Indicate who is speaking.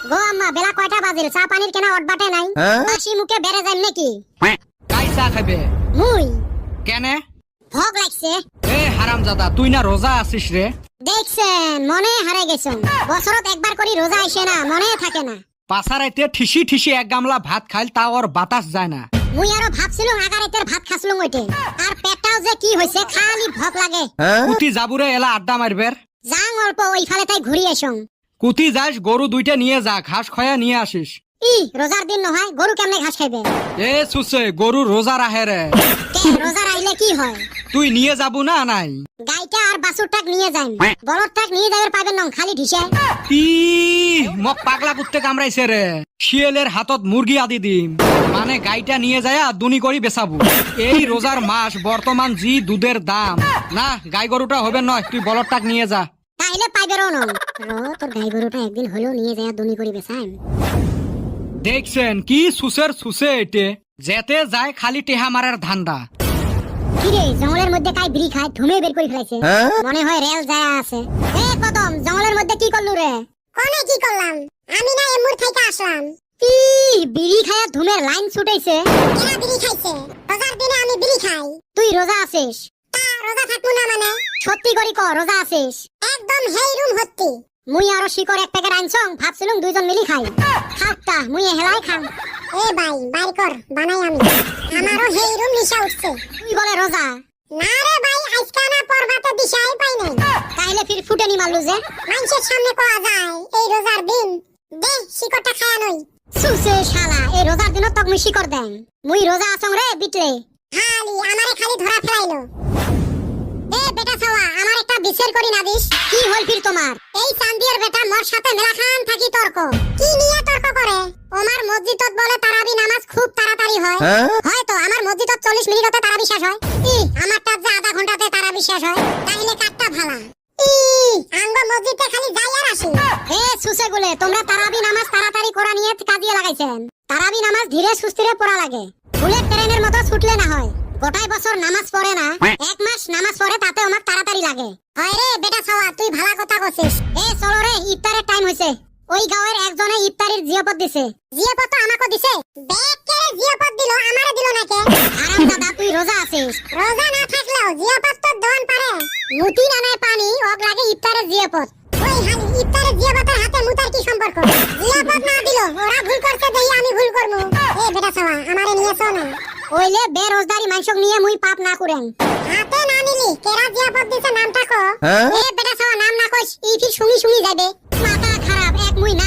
Speaker 1: গো আম্মা বেলা কয়টা বাজিল চা পানির কেনা অটবাটে নাই বাসি মুখে বেড়ে যাই নাকি
Speaker 2: কাই চা খাবে
Speaker 1: মুই
Speaker 2: কেনে
Speaker 1: ভোগ লাগছে
Speaker 2: এ হারামজাদা তুই না রোজা আছিস রে
Speaker 1: দেখছেন মনে হারে গেছেন বছরত একবার করি রোজা আইসে না মনে থাকে না
Speaker 2: পাছারাইতে ঠিসি ঠিসি এক গামলা ভাত খাইল তা ওর বাতাস যায় না
Speaker 1: মুই আরো ভাবছিলাম আগারেতের ভাত খাসলুম ওইটে আর পেটটাও যে কি হইছে খালি ভোগ লাগে
Speaker 2: কুতি যাবুরে এলা আড্ডা মারবের
Speaker 1: যাং অল্প ওই ফালে তাই ঘুরি এসং
Speaker 2: কুতি যাস গরু দুইটা নিয়ে যা ঘাস খয়া নিয়ে আসিস
Speaker 1: ই রোজার দিন নহয় গরু কেমনে ঘাস খাইবে
Speaker 2: এ সুসে গরু রোজা রাহে রে
Speaker 1: কে রোজার আইলে কি হয়
Speaker 2: তুই নিয়ে যাবু না নাই
Speaker 1: গাইটা আর বাছুরটাক নিয়ে যাইম বলদটাক নিয়ে যাইবার পাবেন নং খালি ঢিসে
Speaker 2: ই মক পাগলা কুত্তে কামড়াইছে রে শিয়ালের হাতত মুরগি আদি দিম মানে গাইটা নিয়ে যায় দুনি করি বেচাবো এই রোজার মাস বর্তমান জি দুধের দাম না গাই গরুটা হবে নয় তুই বলদটাক নিয়ে যা
Speaker 1: তাইলে পাইবেরও নং তোর গাই গরুটা একদিন হলেও নিয়ে যায় দুনি করি বেচাইম
Speaker 2: দেখছেন কি সুসের সুসে এটে যেতে যায় খালি টেহা মারার ধান্দা
Speaker 1: কিরে জঙ্গলের মধ্যে কাই বিড়ি খায় ধুমে বের করে ফেলাইছে মনে হয় রেল যায় আছে এ কদম জঙ্গলের মধ্যে কি করলু রে কোনে কি করলাম আমি না এমুর থেকে আসলাম ই বিড়ি খায়া ধুমের লাইন ছুটাইছে কেনা বিড়ি খাইছে রোজার দিনে আমি বিড়ি খাই তুই রোজা আছিস তা রোজা থাকবো না মানে সত্যি করি ক রোজা আছিস একদম হেই রুম হত্তি মুই আরো শিকর এক প্যাকেট আনছং ভাবছিলুম দুইজন মিলি খাই খাকটা মুই হেলাই খাম এ ভাই বাই কর বানাই আমি আমারও হেই রুম নিশা উঠছে তুই বলে রোজা না রে ভাই আজকে না পরবাতে দিশাই পাই নাই তাইলে ফির ফুটেনি মারলু যে মানুষের সামনে কোয়া যায় এই রোজার দিন দে শিকরটা খায়া নই সুসে শালা এই রোজার দিন তক মুই শিকর দেন মুই রোজা আছং রে বিটলে খালি আমারে খালি ধরা ফেলাইলো এ বেটা ছাওয়া আমার একটা বিচার করি না দিস কি হল ফির তোমার এই চান্দিয়ার বেটা মোর সাথে মেলাখান থাকি তর্ক কি নিয়ে তর্ক করে ওমার মসজিদত বলে তারাবি নামাজ খুব তাড়াতাড়ি হয় হয়তো আমার মসজিদত 40 মিনিটতে তারাবি শেষ হয় ই আমারটা যে আধা ঘন্টাতে তারাবি শেষ হয় তাইলে কাটটা ভালা ই আঙ্গ মসজিদে খালি যাই আর আসি এ সুসে গুলে তোমরা তারাবি নামাজ তাড়াতাড়ি করা নিয়ে কাজিয়ে লাগাইছেন তারাবি নামাজ ধীরে সুস্থিরে পড়া লাগে বুলেট ট্রেনের মতো ছুটলে না হয় গোটাই বছর নামাজ পড়ে না এক মাস নামাজ পড়ে তাতে আমার তাড়াতাড়ি লাগে হয় রে বেটা ছাওয়া তুই ভালো কথা কইছিস এ চলো রে ইফতারের টাইম হইছে ওই গাঁয়ের একজনে ইফতারির জিয়াপত দিছে জিয়াপত তো আমাকে দিছে ব্যাগ কেড়ে জিয়াপত দিল আমারে দিল না কে আরাম দাদা তুই রোজা আছিস রোজা না থাকলেও জিয়াপত তো দন পারে মুতি না নাই পানি ওক লাগে ইফতারের জিয়াপত ওই হালি ইফতারের জিয়াপতের হাতে মুতার কি সম্পর্ক জিয়াপত না দিল ওরা ভুল করছে দেই আমি ভুল করমু এ বেটা ছাওয়া আমারে নিয়েছো না ওইলে বেরোজগারি মানুষক নিয়ে মুই পাপ না করেন হাতে না নিলি কেরা জিয়াপত দিছে নামটা কো এ বেটা ছাওয়া নাম না কইস ই ফির শুনি শুনি যাবে মাথা খারাপ এক মুই নাম